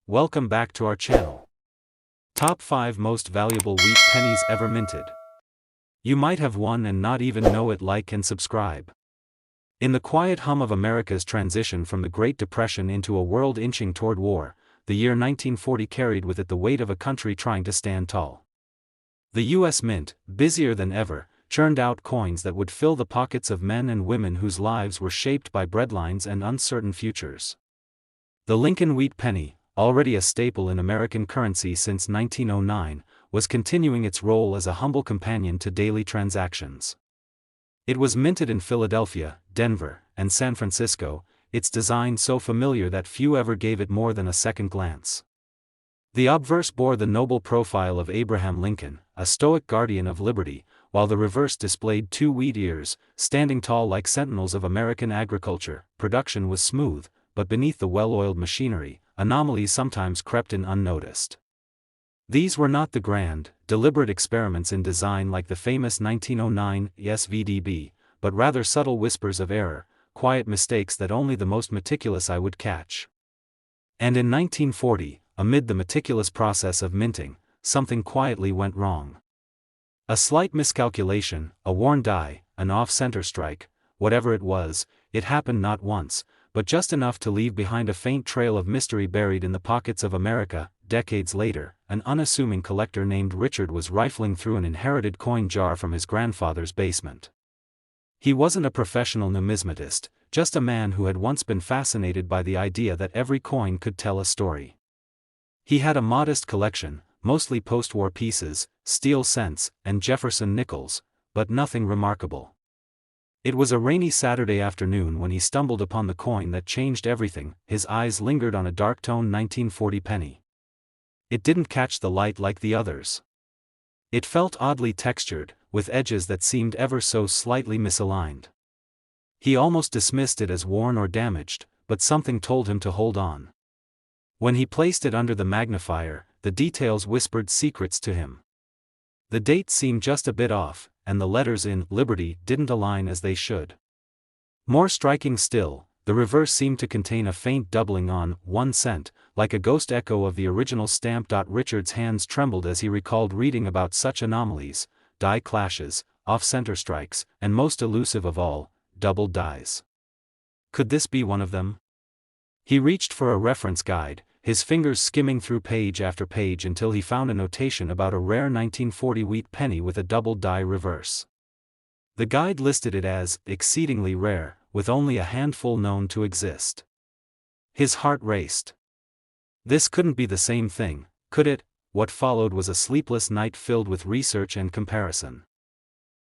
welcome back to our channel. Top 5 Most Valuable Wheat Pennies Ever Minted. You might have won and not even know it. Like and subscribe. In the quiet hum of America's transition from the Great Depression into a world inching toward war, the year 1940 carried with it the weight of a country trying to stand tall. The U.S. Mint, busier than ever, churned out coins that would fill the pockets of men and women whose lives were shaped by breadlines and uncertain futures. The Lincoln Wheat Penny, already a staple in American currency since 1909, was continuing its role as a humble companion to daily transactions. It was minted in Philadelphia, Denver, and San Francisco, its design so familiar that few ever gave it more than a second glance. The obverse bore the noble profile of Abraham Lincoln, a stoic guardian of liberty, while the reverse displayed two wheat ears, standing tall like sentinels of American agriculture. Production was smooth, but beneath the well-oiled machinery, anomalies sometimes crept in unnoticed. These were not the grand, deliberate experiments in design like the famous 1909 SVDB, but rather subtle whispers of error, quiet mistakes that only the most meticulous eye would catch. And in 1940, amid the meticulous process of minting, something quietly went wrong. A slight miscalculation, a worn die, an off-center strike, whatever it was, it happened not once, but just enough to leave behind a faint trail of mystery buried in the pockets of America. Decades later, an unassuming collector named Richard was rifling through an inherited coin jar from his grandfather's basement. He wasn't a professional numismatist, just a man who had once been fascinated by the idea that every coin could tell a story. He had a modest collection, mostly post-war pieces, steel cents, and Jefferson nickels, but nothing remarkable. It was a rainy Saturday afternoon when he stumbled upon the coin that changed everything. His eyes lingered on a dark-toned 1940 penny. It didn't catch the light like the others. It felt oddly textured, with edges that seemed ever so slightly misaligned. He almost dismissed it as worn or damaged, but something told him to hold on. When he placed it under the magnifier, the details whispered secrets to him. The date seemed just a bit off, and the letters in Liberty didn't align as they should. More striking still, the reverse seemed to contain a faint doubling on 1 cent, like a ghost echo of the original stamp. Richard's hands trembled as he recalled reading about such anomalies, die clashes, off-center strikes, and most elusive of all, double dies. Could this be one of them? He reached for a reference guide, his fingers skimming through page after page until he found a notation about a rare 1940 wheat penny with a double die reverse. The guide listed it as exceedingly rare, with only a handful known to exist. His heart raced. This couldn't be the same thing, could it? What followed was a sleepless night filled with research and comparison.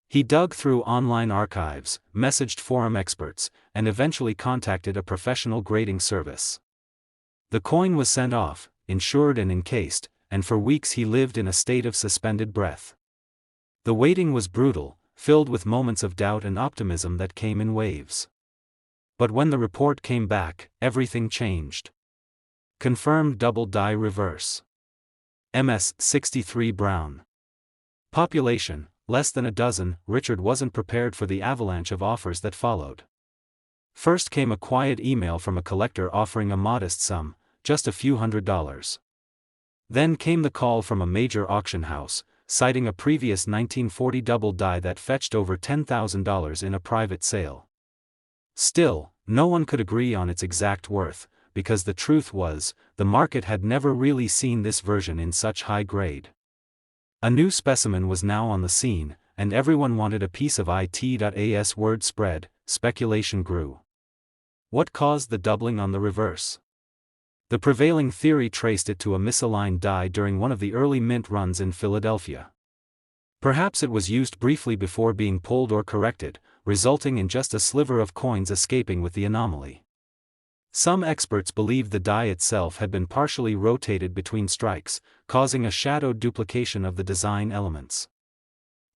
He dug through online archives, messaged forum experts, and eventually contacted a professional grading service. The coin was sent off, insured and encased, and for weeks he lived in a state of suspended breath. The waiting was brutal, filled with moments of doubt and optimism that came in waves. But when the report came back, everything changed. Confirmed double die reverse. MS 63 Brown. Population, less than a dozen. Richard wasn't prepared for the avalanche of offers that followed. First came a quiet email from a collector offering a modest sum, just a few $100s. Then came the call from a major auction house, citing a previous 1940 double die that fetched over $10,000 in a private sale. Still, no one could agree on its exact worth, because the truth was, the market had never really seen this version in such high grade. A new specimen was now on the scene, and everyone wanted a piece of it. As word spread, speculation grew. What caused the doubling on the reverse? The prevailing theory traced it to a misaligned die during one of the early mint runs in Philadelphia. Perhaps it was used briefly before being pulled or corrected, resulting in just a sliver of coins escaping with the anomaly. Some experts believed the die itself had been partially rotated between strikes, causing a shadowed duplication of the design elements.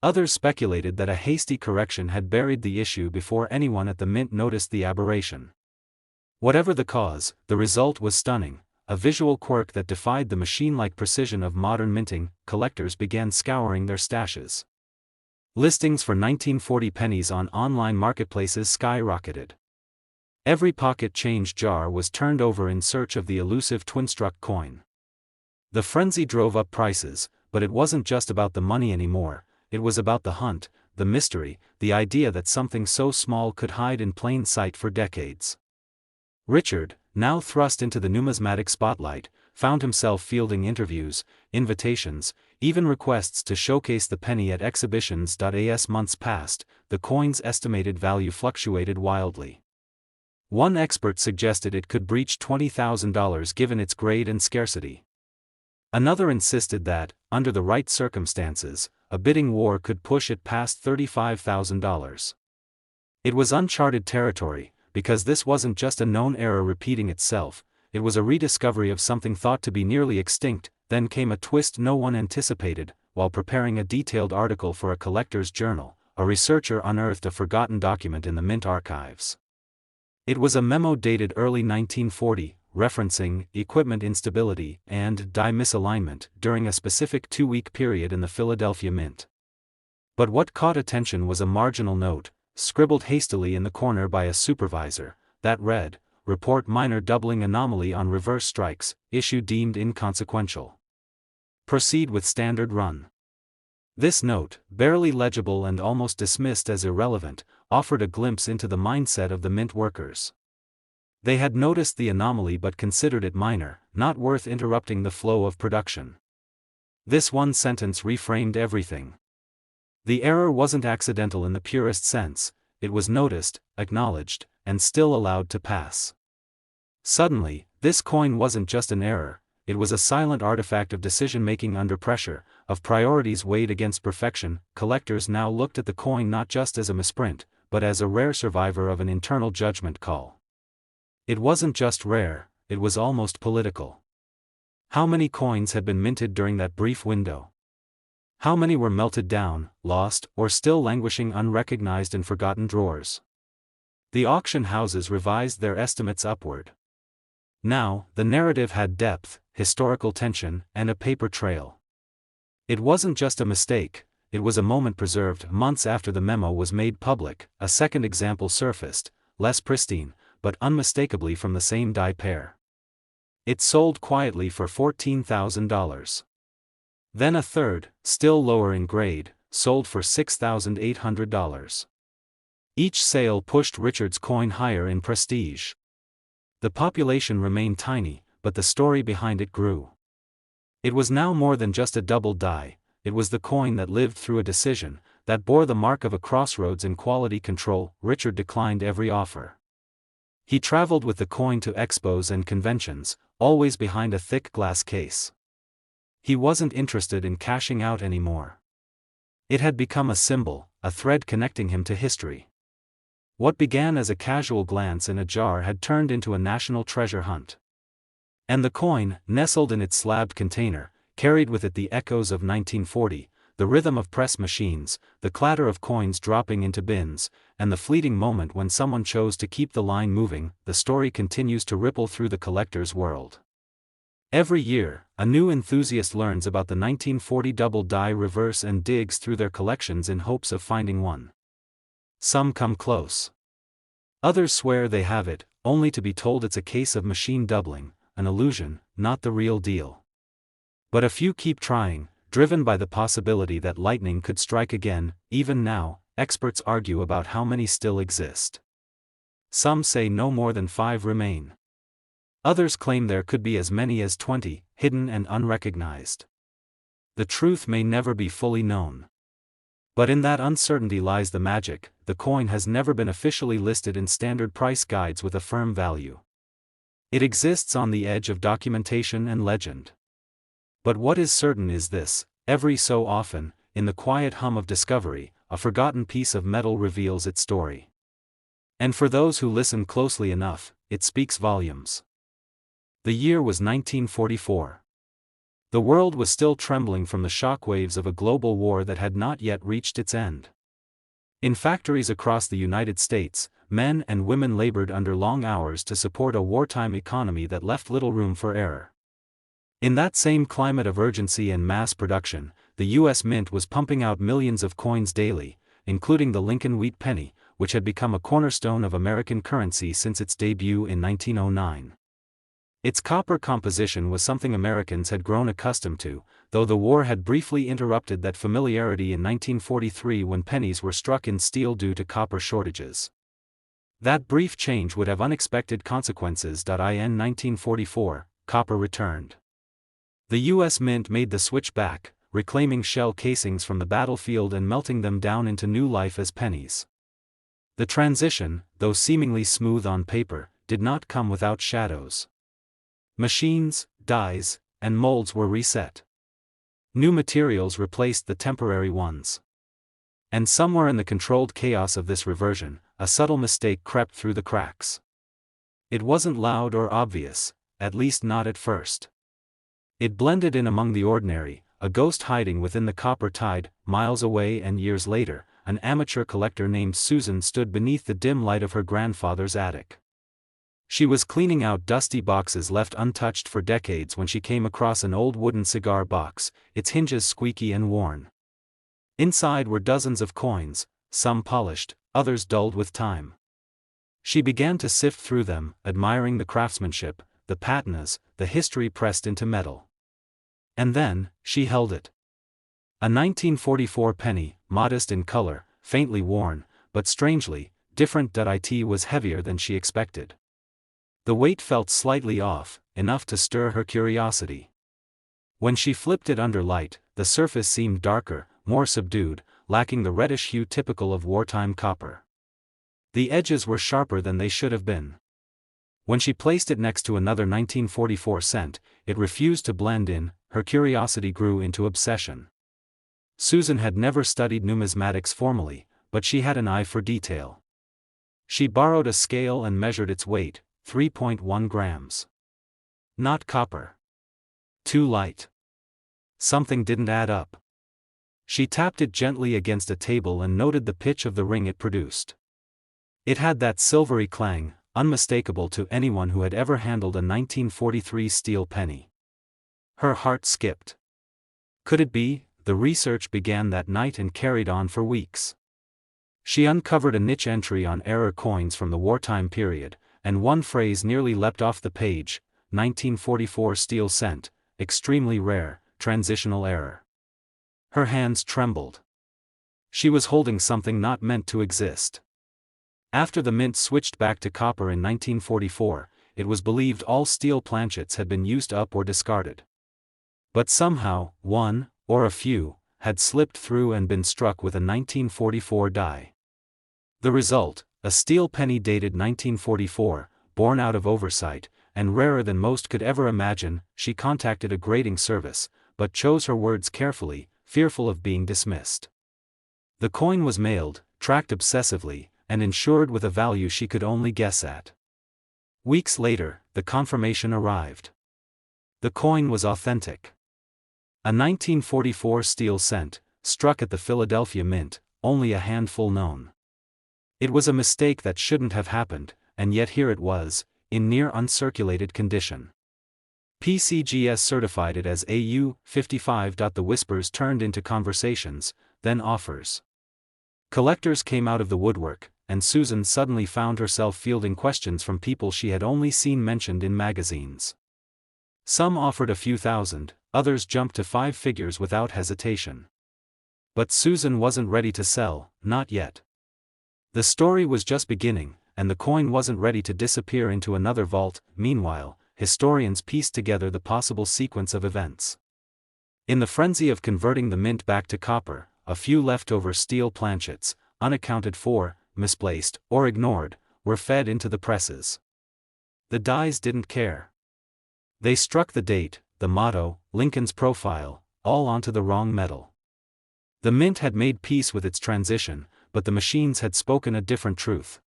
Others speculated that a hasty correction had buried the issue before anyone at the mint noticed the aberration. Whatever the cause, the result was stunning, a visual quirk that defied the machine-like precision of modern minting. Collectors began scouring their stashes. Listings for 1940 pennies on online marketplaces skyrocketed. Every pocket change jar was turned over in search of the elusive twin-struck coin. The frenzy drove up prices, but it wasn't just about the money anymore, it was about the hunt, the mystery, the idea that something so small could hide in plain sight for decades. Richard, now thrust into the numismatic spotlight, found himself fielding interviews, invitations, even requests to showcase the penny at exhibitions. As months passed, the coin's estimated value fluctuated wildly. One expert suggested it could breach $20,000 given its grade and scarcity. Another insisted that, under the right circumstances, a bidding war could push it past $35,000. It was uncharted territory, because this wasn't just a known error repeating itself, it was a rediscovery of something thought to be nearly extinct. Then came a twist no one anticipated. While preparing a detailed article for a collector's journal, a researcher unearthed a forgotten document in the Mint archives. It was a memo dated early 1940, referencing equipment instability and die misalignment during a specific 2-week period in the Philadelphia Mint. But what caught attention was a marginal note, scribbled hastily in the corner by a supervisor, that read, "Report minor doubling anomaly on reverse strikes, issue deemed inconsequential. Proceed with standard run." This note, barely legible and almost dismissed as irrelevant, offered a glimpse into the mindset of the Mint workers. They had noticed the anomaly but considered it minor, not worth interrupting the flow of production. This one sentence reframed everything. The error wasn't accidental in the purest sense, it was noticed, acknowledged, and still allowed to pass. Suddenly, this coin wasn't just an error, it was a silent artifact of decision-making under pressure, of priorities weighed against perfection. Collectors now looked at the coin not just as a misprint, but as a rare survivor of an internal judgment call. It wasn't just rare, it was almost political. How many coins had been minted during that brief window? How many were melted down, lost, or still languishing unrecognized in forgotten drawers? The auction houses revised their estimates upward. Now, the narrative had depth, historical tension, and a paper trail. It wasn't just a mistake, it was a moment preserved. Months after the memo was made public, a second example surfaced, less pristine, but unmistakably from the same die pair. It sold quietly for $14,000. Then a third, still lower in grade, sold for $6,800. Each sale pushed Richard's coin higher in prestige. The population remained tiny, but the story behind it grew. It was now more than just a double die, it was the coin that lived through a decision, that bore the mark of a crossroads in quality control. Richard declined every offer. He traveled with the coin to expos and conventions, always behind a thick glass case. He wasn't interested in cashing out anymore. It had become a symbol, a thread connecting him to history. What began as a casual glance in a jar had turned into a national treasure hunt. And the coin, nestled in its slabbed container, carried with it the echoes of 1940, the rhythm of press machines, the clatter of coins dropping into bins, and the fleeting moment when someone chose to keep the line moving. The story continues to ripple through the collector's world. Every year, a new enthusiast learns about the 1940 double die reverse and digs through their collections in hopes of finding one. Some come close. Others swear they have it, only to be told it's a case of machine doubling, an illusion, not the real deal. But a few keep trying, driven by the possibility that lightning could strike again. Even now, experts argue about how many still exist. Some say no more than 5 remain. Others claim there could be as many as 20, hidden and unrecognized. The truth may never be fully known. But in that uncertainty lies the magic. The coin has never been officially listed in standard price guides with a firm value. It exists on the edge of documentation and legend. But what is certain is this: every so often, in the quiet hum of discovery, a forgotten piece of metal reveals its story. And for those who listen closely enough, it speaks volumes. The year was 1944. The world was still trembling from the shockwaves of a global war that had not yet reached its end. In factories across the United States, men and women labored under long hours to support a wartime economy that left little room for error. In that same climate of urgency and mass production, the U.S. Mint was pumping out millions of coins daily, including the Lincoln Wheat Penny, which had become a cornerstone of American currency since its debut in 1909. Its copper composition was something Americans had grown accustomed to, though the war had briefly interrupted that familiarity in 1943 when pennies were struck in steel due to copper shortages. That brief change would have unexpected consequences. In 1944, copper returned. The U.S. Mint made the switch back, reclaiming shell casings from the battlefield and melting them down into new life as pennies. The transition, though seemingly smooth on paper, did not come without shadows. Machines, dies, and molds were reset. New materials replaced the temporary ones. And somewhere in the controlled chaos of this reversion, a subtle mistake crept through the cracks. It wasn't loud or obvious, at least not at first. It blended in among the ordinary, a ghost hiding within the copper tide. Miles away and years later, an amateur collector named Susan stood beneath the dim light of her grandfather's attic. She was cleaning out dusty boxes left untouched for decades when she came across an old wooden cigar box, its hinges squeaky and worn. Inside were dozens of coins, some polished, others dulled with time. She began to sift through them, admiring the craftsmanship, the patinas, the history pressed into metal. And then, she held it. A 1944 penny, modest in color, faintly worn, but strangely different. It was heavier than she expected. The weight felt slightly off, enough to stir her curiosity. When she flipped it under light, the surface seemed darker, more subdued, lacking the reddish hue typical of wartime copper. The edges were sharper than they should have been. When she placed it next to another 1944 cent, it refused to blend in. Her curiosity grew into obsession. Susan had never studied numismatics formally, but she had an eye for detail. She borrowed a scale and measured its weight, 3.1 grams. Not copper. Too light. Something didn't add up. She tapped it gently against a table and noted the pitch of the ring it produced. It had that silvery clang, unmistakable to anyone who had ever handled a 1943 steel penny. Her heart skipped. Could it be? The research began that night and carried on for weeks. She uncovered a niche entry on error coins from the wartime period, and one phrase nearly leapt off the page: 1944 steel cent, extremely rare, transitional error. Her hands trembled. She was holding something not meant to exist. After the mint switched back to copper in 1944, it was believed all steel planchets had been used up or discarded. But somehow, one, or a few, had slipped through and been struck with a 1944 die. The result, a steel penny dated 1944, born out of oversight, and rarer than most could ever imagine. She contacted a grading service, but chose her words carefully, fearful of being dismissed. The coin was mailed, tracked obsessively, and insured with a value she could only guess at. Weeks later, the confirmation arrived. The coin was authentic. A 1944 steel cent, struck at the Philadelphia Mint, only a handful known. It was a mistake that shouldn't have happened, and yet here it was, in near uncirculated condition. PCGS certified it as AU 55. The whispers turned into conversations, then offers. Collectors came out of the woodwork, and Susan suddenly found herself fielding questions from people she had only seen mentioned in magazines. Some offered a few thousand, others jumped to 5 figures without hesitation. But Susan wasn't ready to sell, not yet. The story was just beginning, and the coin wasn't ready to disappear into another vault. Meanwhile, historians pieced together the possible sequence of events. In the frenzy of converting the mint back to copper, a few leftover steel planchets, unaccounted for, misplaced, or ignored, were fed into the presses. The dies didn't care. They struck the date, the motto, Lincoln's profile, all onto the wrong metal. The mint had made peace with its transition, but the machines had spoken a different truth.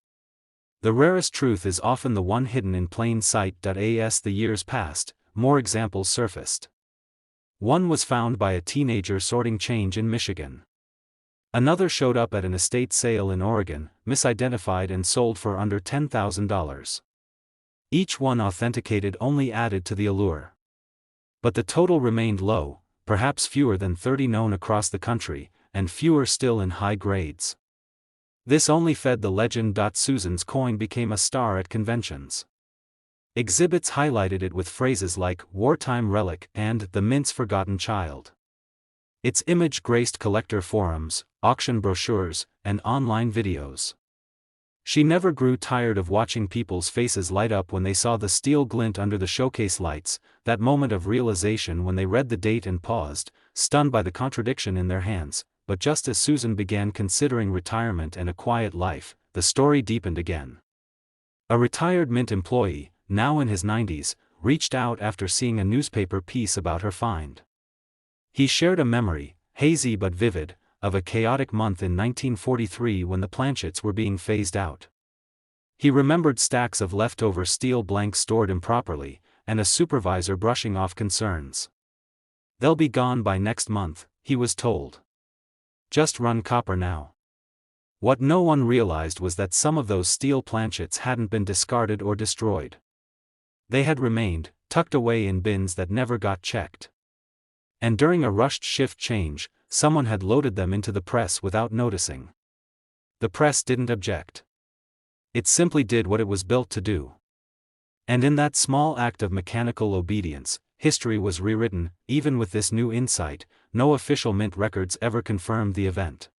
The rarest truth is often the one hidden in plain sight. As the years passed, more examples surfaced. One was found by a teenager sorting change in Michigan. Another showed up at an estate sale in Oregon, misidentified and sold for under $10,000. Each one authenticated only added to the allure. But the total remained low, perhaps fewer than 30 known across the country, and fewer still in high grades. This only fed the legend. Susan's coin became a star at conventions. Exhibits highlighted it with phrases like "wartime relic" and "the mint's forgotten child." Its image graced collector forums, auction brochures, and online videos. She never grew tired of watching people's faces light up when they saw the steel glint under the showcase lights, that moment of realization when they read the date and paused, stunned by the contradiction in their hands. But just as Susan began considering retirement and a quiet life, the story deepened again. A retired mint employee, now in his 90s, reached out after seeing a newspaper piece about her find. He shared a memory, hazy but vivid, of a chaotic month in 1943 when the planchets were being phased out. He remembered stacks of leftover steel blanks stored improperly, and a supervisor brushing off concerns. "They'll be gone by next month," he was told. "Just run copper now." What no one realized was that some of those steel planchets hadn't been discarded or destroyed. They had remained, tucked away in bins that never got checked. And during a rushed shift change, someone had loaded them into the press without noticing. The press didn't object. It simply did what it was built to do. And in that small act of mechanical obedience, history was rewritten. Even with this new insight, no official mint records ever confirmed the event.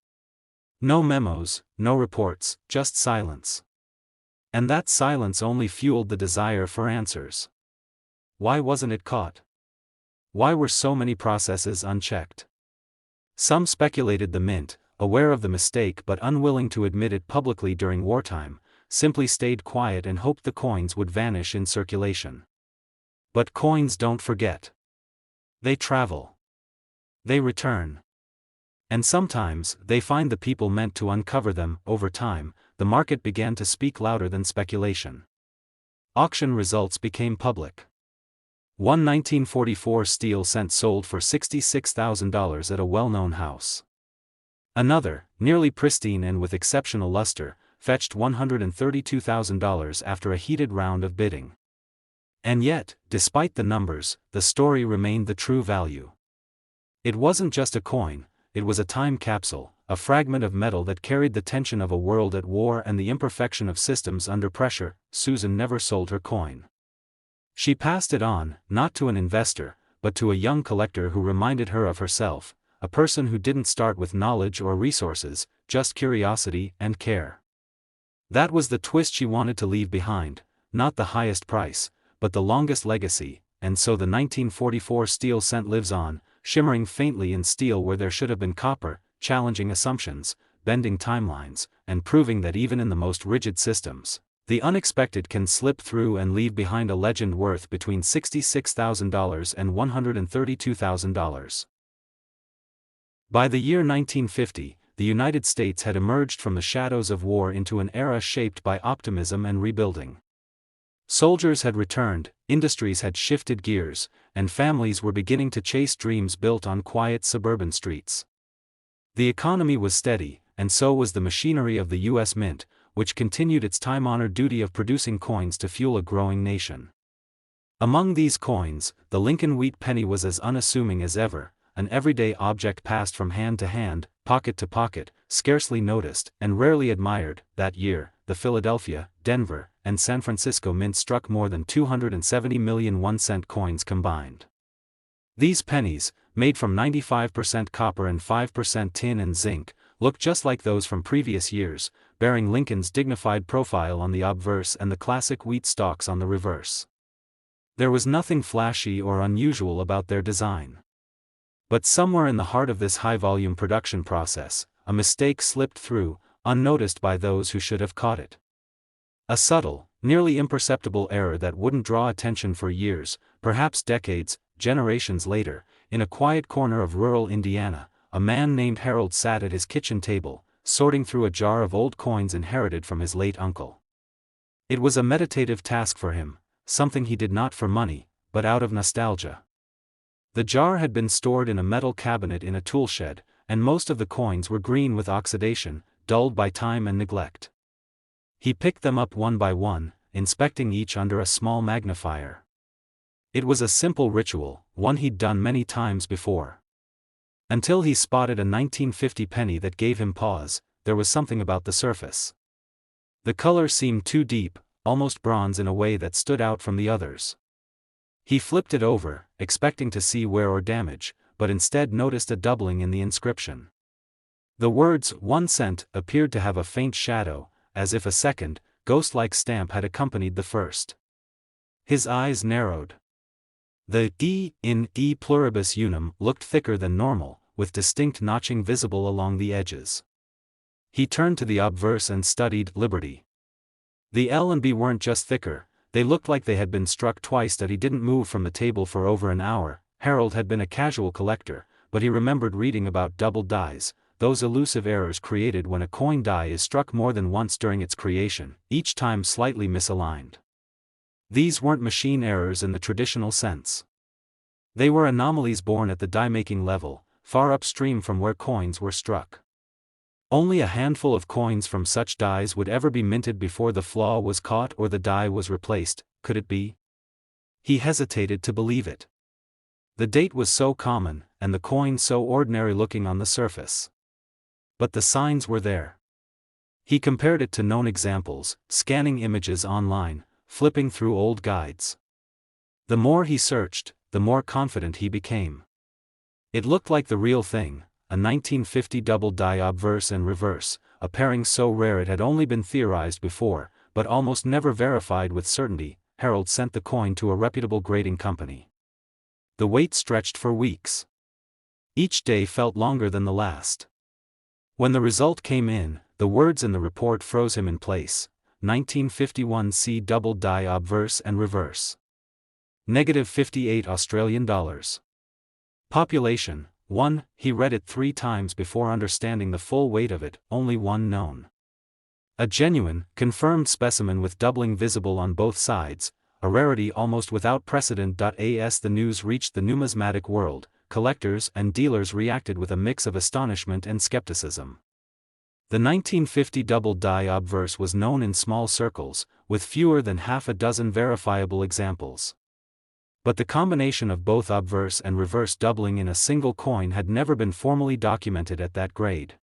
No memos, no reports, just silence. And that silence only fueled the desire for answers. Why wasn't it caught? Why were so many processes unchecked? Some speculated the mint, aware of the mistake but unwilling to admit it publicly during wartime, simply stayed quiet and hoped the coins would vanish in circulation. But coins don't forget. They travel. They return. And sometimes, they find the people meant to uncover them. Over time, the market began to speak louder than speculation. Auction results became public. One 1944 steel cent sold for $66,000 at a well-known house. Another, nearly pristine and with exceptional luster, fetched $132,000 after a heated round of bidding. And yet, despite the numbers, the story remained the true value. It wasn't just a coin, it was a time capsule, a fragment of metal that carried the tension of a world at war and the imperfection of systems under pressure. Susan never sold her coin. She passed it on, not to an investor, but to a young collector who reminded her of herself, a person who didn't start with knowledge or resources, just curiosity and care. That was the twist she wanted to leave behind, not the highest price, but the longest legacy. And so the 1944 steel cent lives on, shimmering faintly in steel where there should have been copper, challenging assumptions, bending timelines, and proving that even in the most rigid systems, the unexpected can slip through and leave behind a legend worth between $66,000 and $132,000. By the year 1950, the United States had emerged from the shadows of war into an era shaped by optimism and rebuilding. Soldiers had returned, industries had shifted gears, and families were beginning to chase dreams built on quiet suburban streets. The economy was steady, and so was the machinery of the U.S. Mint, which continued its time-honored duty of producing coins to fuel a growing nation. Among these coins, the Lincoln Wheat Penny was as unassuming as ever, an everyday object passed from hand to hand, pocket to pocket, scarcely noticed, and rarely admired. That year, the Philadelphia, Denver, and San Francisco mints struck more than 270 million 1-cent coins combined. These pennies, made from 95% copper and 5% tin and zinc, looked just like those from previous years, bearing Lincoln's dignified profile on the obverse and the classic wheat stalks on the reverse. There was nothing flashy or unusual about their design. But somewhere in the heart of this high-volume production process, a mistake slipped through, unnoticed by those who should have caught it. A subtle, nearly imperceptible error that wouldn't draw attention for years, perhaps decades, generations later. In a quiet corner of rural Indiana, a man named Harold sat at his kitchen table, sorting through a jar of old coins inherited from his late uncle. It was a meditative task for him, something he did not for money, but out of nostalgia. The jar had been stored in a metal cabinet in a toolshed, and most of the coins were green with oxidation, dulled by time and neglect. He picked them up one by one, inspecting each under a small magnifier. It was a simple ritual, one he'd done many times before. Until he spotted a 1950 penny that gave him pause. there was something about the surface. The color seemed too deep, almost bronze in a way that stood out from the others. He flipped it over, expecting to see wear or damage, but instead noticed a doubling in the inscription. The words 1 cent appeared to have a faint shadow, as if a second, ghost-like stamp had accompanied the first. His eyes narrowed. The E in E pluribus unum looked thicker than normal, with distinct notching visible along the edges. He turned to the obverse and studied Liberty. The L and B weren't just thicker, they looked like they had been struck twice. That he didn't move from the table for over an hour. Harold had been a casual collector, but he remembered reading about double dies, those elusive errors created when a coin die is struck more than once during its creation, each time slightly misaligned. These weren't machine errors in the traditional sense. They were anomalies born at the die-making level, far upstream from where coins were struck. Only a handful of coins from such dies would ever be minted before the flaw was caught or the die was replaced. Could it be? He hesitated to believe it. The date was so common, and the coin so ordinary-looking on the surface. But the signs were there. He compared it to known examples, scanning images online, flipping through old guides. The more he searched, the more confident he became. It looked like the real thing, a 1950 double die obverse and reverse, a pairing so rare it had only been theorized before, but almost never verified with certainty. Harold sent the coin to a reputable grading company. The wait stretched for weeks. Each day felt longer than the last. When the result came in, the words in the report froze him in place. 1951 C double die obverse and reverse. -58 Australian dollars. Population, 1. He read it 3 times before understanding the full weight of it, only one known. A genuine, confirmed specimen with doubling visible on both sides, a rarity almost without precedent. As the news reached the numismatic world, collectors and dealers reacted with a mix of astonishment and skepticism. The 1950 double die obverse was known in small circles, with fewer than half a dozen verifiable examples. But the combination of both obverse and reverse doubling in a single coin had never been formally documented at that grade.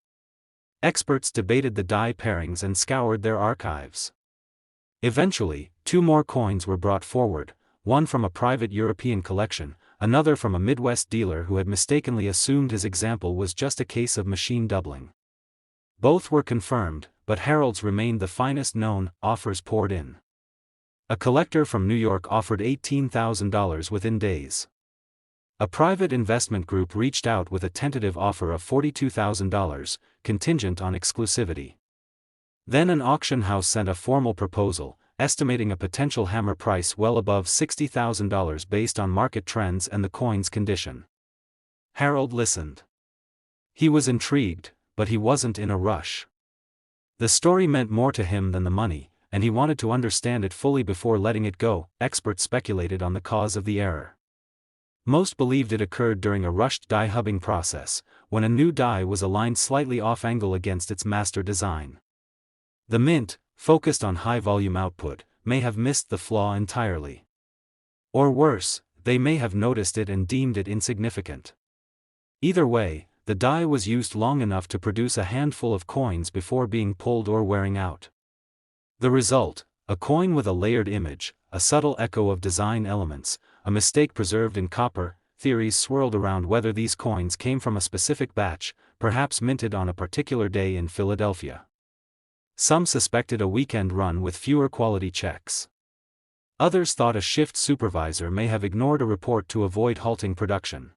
Experts debated the die pairings and scoured their archives. Eventually, 2 more coins were brought forward, one from a private European collection, another from a Midwest dealer who had mistakenly assumed his example was just a case of machine doubling. Both were confirmed, but Harold's remained the finest known. Offers poured in. A collector from New York offered $18,000 within days. A private investment group reached out with a tentative offer of $42,000, contingent on exclusivity. Then an auction house sent a formal proposal, estimating a potential hammer price well above $60,000 based on market trends and the coin's condition. Harold listened. He was intrigued, but he wasn't in a rush. The story meant more to him than the money, and he wanted to understand it fully before letting it go. Experts speculated on the cause of the error. Most believed it occurred during a rushed die hubbing process, when a new die was aligned slightly off-angle against its master design. The mint, focused on high-volume output, may have missed the flaw entirely. Or worse, they may have noticed it and deemed it insignificant. Either way, the die was used long enough to produce a handful of coins before being pulled or wearing out. The result, a coin with a layered image, a subtle echo of design elements, a mistake preserved in copper. Theories swirled around whether these coins came from a specific batch, perhaps minted on a particular day in Philadelphia. Some suspected a weekend run with fewer quality checks. Others thought a shift supervisor may have ignored a report to avoid halting production.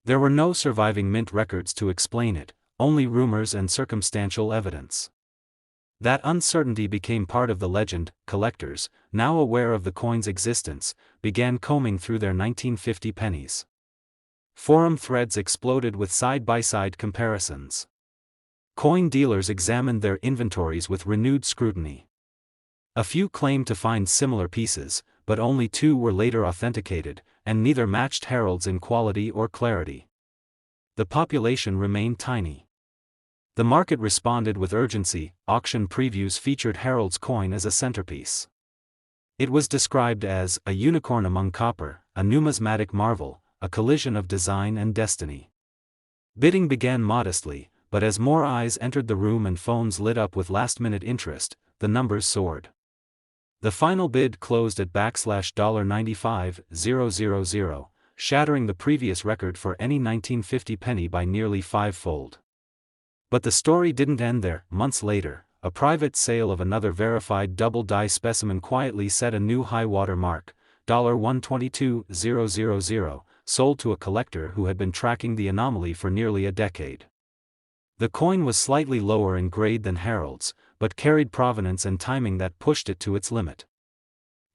There were no surviving mint records to explain it, only rumors and circumstantial evidence. That uncertainty became part of the legend. Collectors, now aware of the coin's existence, began combing through their 1950 pennies. Forum threads exploded with side-by-side comparisons. Coin dealers examined their inventories with renewed scrutiny. A few claimed to find similar pieces, but only 2 were later authenticated, and neither matched Harold's in quality or clarity. The population remained tiny. The market responded with urgency. Auction previews featured Harold's coin as a centerpiece. It was described as a unicorn among copper, a numismatic marvel, a collision of design and destiny. Bidding began modestly, but as more eyes entered the room and phones lit up with last-minute interest, the numbers soared. The final bid closed at $95,000, shattering the previous record for any 1950 penny by nearly fivefold. But the story didn't end there. Months later, a private sale of another verified double-die specimen quietly set a new high-water mark, $122,000, sold to a collector who had been tracking the anomaly for nearly a decade. The coin was slightly lower in grade than Harold's, but carried provenance and timing that pushed it to its limit.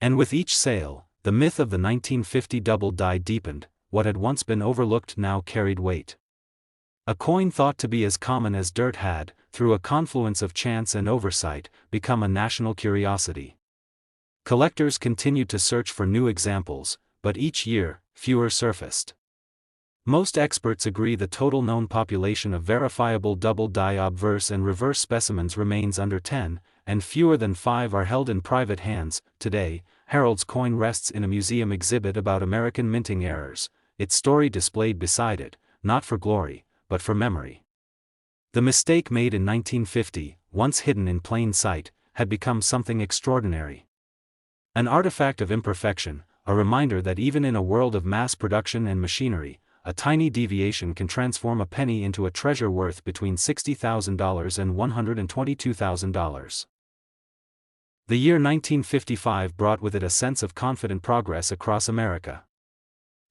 And with each sale, the myth of the 1950 double die deepened. What had once been overlooked now carried weight. A coin thought to be as common as dirt had, through a confluence of chance and oversight, become a national curiosity. Collectors continued to search for new examples, but each year, fewer surfaced. Most experts agree the total known population of verifiable double-die obverse and reverse specimens remains under 10, and fewer than 5 are held in private hands. Today, Harold's coin rests in a museum exhibit about American minting errors, its story displayed beside it, not for glory, but for memory. The mistake made in 1950, once hidden in plain sight, had become something extraordinary. An artifact of imperfection, a reminder that even in a world of mass production and machinery, a tiny deviation can transform a penny into a treasure worth between $60,000 and $122,000. The year 1955 brought with it a sense of confident progress across America.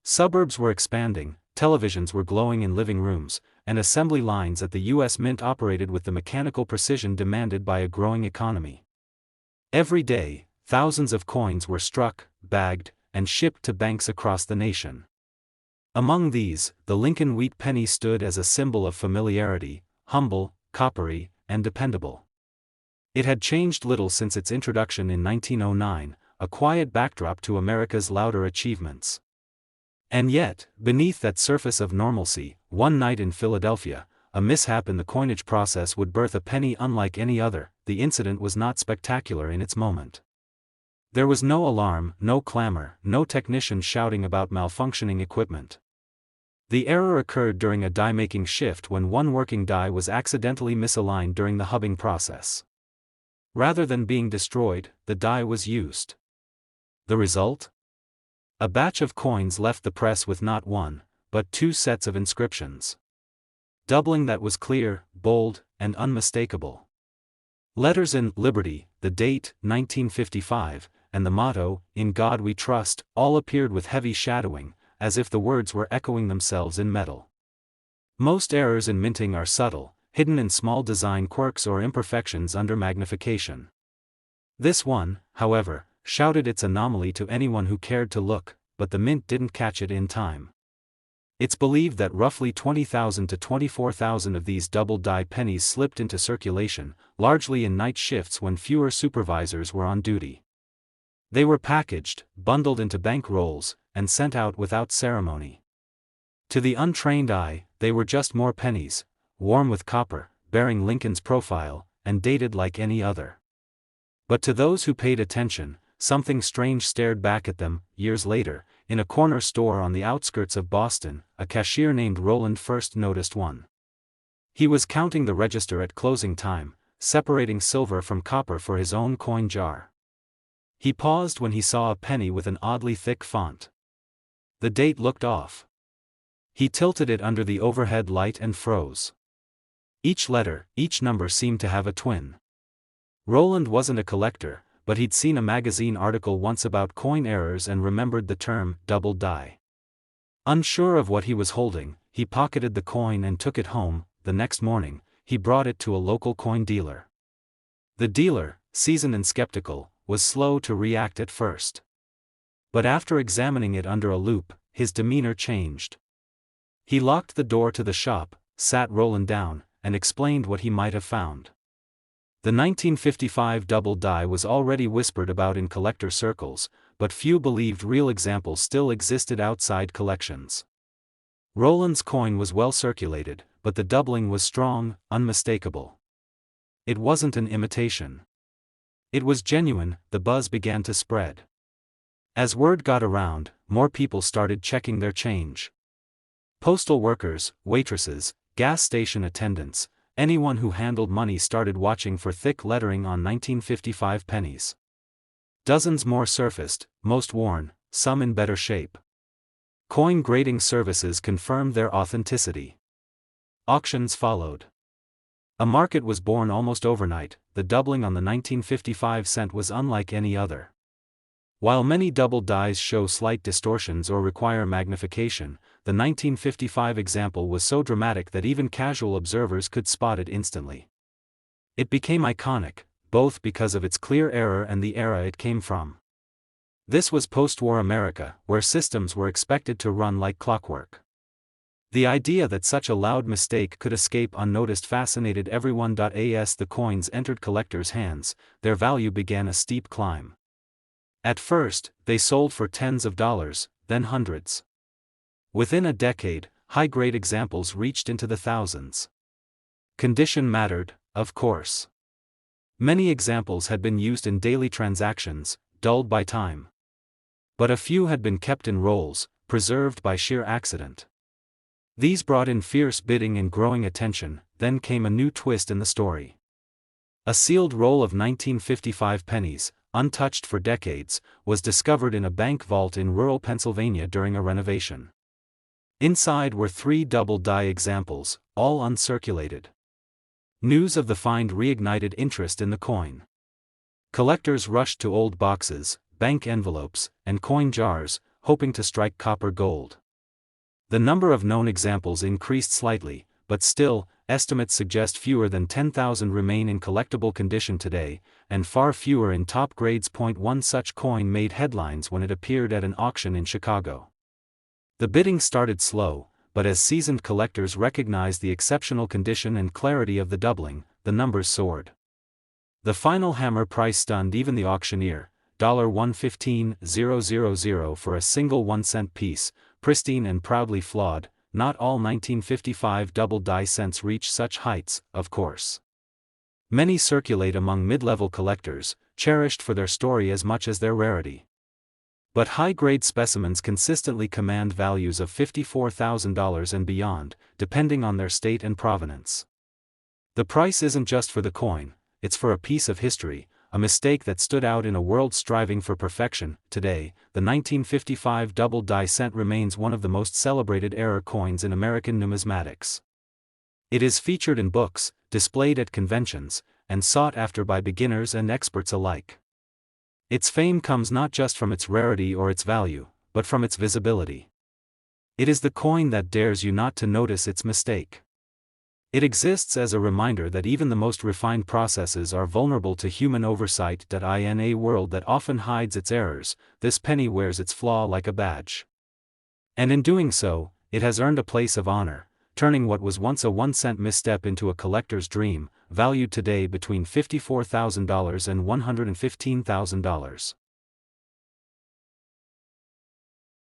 Suburbs were expanding, televisions were glowing in living rooms, and assembly lines at the U.S. Mint operated with the mechanical precision demanded by a growing economy. Every day, thousands of coins were struck, bagged, and shipped to banks across the nation. Among these, the Lincoln Wheat Penny stood as a symbol of familiarity, humble, coppery, and dependable. It had changed little since its introduction in 1909, a quiet backdrop to America's louder achievements. And yet, beneath that surface of normalcy, one night in Philadelphia, a mishap in the coinage process would birth a penny unlike any other. The incident was not spectacular in its moment. There was no alarm, no clamor, no technician shouting about malfunctioning equipment. The error occurred during a die-making shift when one working die was accidentally misaligned during the hubbing process. Rather than being destroyed, the die was used. The result? A batch of coins left the press with not one, but 2 sets of inscriptions. Doubling that was clear, bold, and unmistakable. Letters in Liberty, the date, 1955, and the motto, In God We Trust, all appeared with heavy shadowing, as if the words were echoing themselves in metal. Most errors in minting are subtle, hidden in small design quirks or imperfections under magnification. This one, however, shouted its anomaly to anyone who cared to look, but the mint didn't catch it in time. It's believed that roughly 20,000 to 24,000 of these double-die pennies slipped into circulation, largely in night shifts when fewer supervisors were on duty. They were packaged, bundled into bank rolls, and sent out without ceremony. To the untrained eye, they were just more pennies, warm with copper, bearing Lincoln's profile, and dated like any other. But to those who paid attention, something strange stared back at them. Years later, in a corner store on the outskirts of Boston, a cashier named Roland first noticed one. He was counting the register at closing time, separating silver from copper for his own coin jar. He paused when he saw a penny with an oddly thick font. The date looked off. He tilted it under the overhead light and froze. Each letter, each number seemed to have a twin. Roland wasn't a collector, but he'd seen a magazine article once about coin errors and remembered the term, double die. Unsure of what he was holding, he pocketed the coin and took it home. The next morning, he brought it to a local coin dealer. The dealer, seasoned and skeptical, was slow to react at first. But after examining it under a loupe, his demeanor changed. He locked the door to the shop, sat Roland down, and explained what he might have found. The 1955 double die was already whispered about in collector circles, but few believed real examples still existed outside collections. Roland's coin was well circulated, but the doubling was strong, unmistakable. It wasn't an imitation. It was genuine. The buzz began to spread. As word got around, more people started checking their change. Postal workers, waitresses, gas station attendants, anyone who handled money started watching for thick lettering on 1955 pennies. Dozens more surfaced, most worn, some in better shape. Coin grading services confirmed their authenticity. Auctions followed. A market was born almost overnight. The doubling on the 1955 cent was unlike any other. While many double dies show slight distortions or require magnification, the 1955 example was so dramatic that even casual observers could spot it instantly. It became iconic, both because of its clear error and the era it came from. This was post-war America, where systems were expected to run like clockwork. The idea that such a loud mistake could escape unnoticed fascinated everyone. As the coins entered collectors' hands, their value began a steep climb. At first, they sold for tens of dollars, then hundreds. Within a decade, high-grade examples reached into the thousands. Condition mattered, of course. Many examples had been used in daily transactions, dulled by time. But a few had been kept in rolls, preserved by sheer accident. These brought in fierce bidding and growing attention. Then came a new twist in the story. A sealed roll of 1955 pennies, untouched for decades, was discovered in a bank vault in rural Pennsylvania during a renovation. Inside were 3 double die examples, all uncirculated. News of the find reignited interest in the coin. Collectors rushed to old boxes, bank envelopes, and coin jars, hoping to strike copper gold. The number of known examples increased slightly, but still, estimates suggest fewer than 10,000 remain in collectible condition today, and far fewer in top grades. One such coin made headlines when it appeared at an auction in Chicago. The bidding started slow, but as seasoned collectors recognized the exceptional condition and clarity of the doubling, the numbers soared. The final hammer price stunned even the auctioneer, $115,000 for a single 1-cent piece, pristine and proudly flawed. Not all 1955 double die cents reach such heights, of course. Many circulate among mid-level collectors, cherished for their story as much as their rarity. But high-grade specimens consistently command values of $54,000 and beyond, depending on their state and provenance. The price isn't just for the coin, it's for a piece of history, a mistake that stood out in a world striving for perfection. Today, the 1955 double die cent remains one of the most celebrated error coins in American numismatics. It is featured in books, displayed at conventions, and sought after by beginners and experts alike. Its fame comes not just from its rarity or its value, but from its visibility. It is the coin that dares you not to notice its mistake. It exists as a reminder that even the most refined processes are vulnerable to human oversight. In a world that often hides its errors, this penny wears its flaw like a badge. And in doing so, it has earned a place of honor, turning what was once a 1-cent misstep into a collector's dream, valued today between $54,000 and $115,000.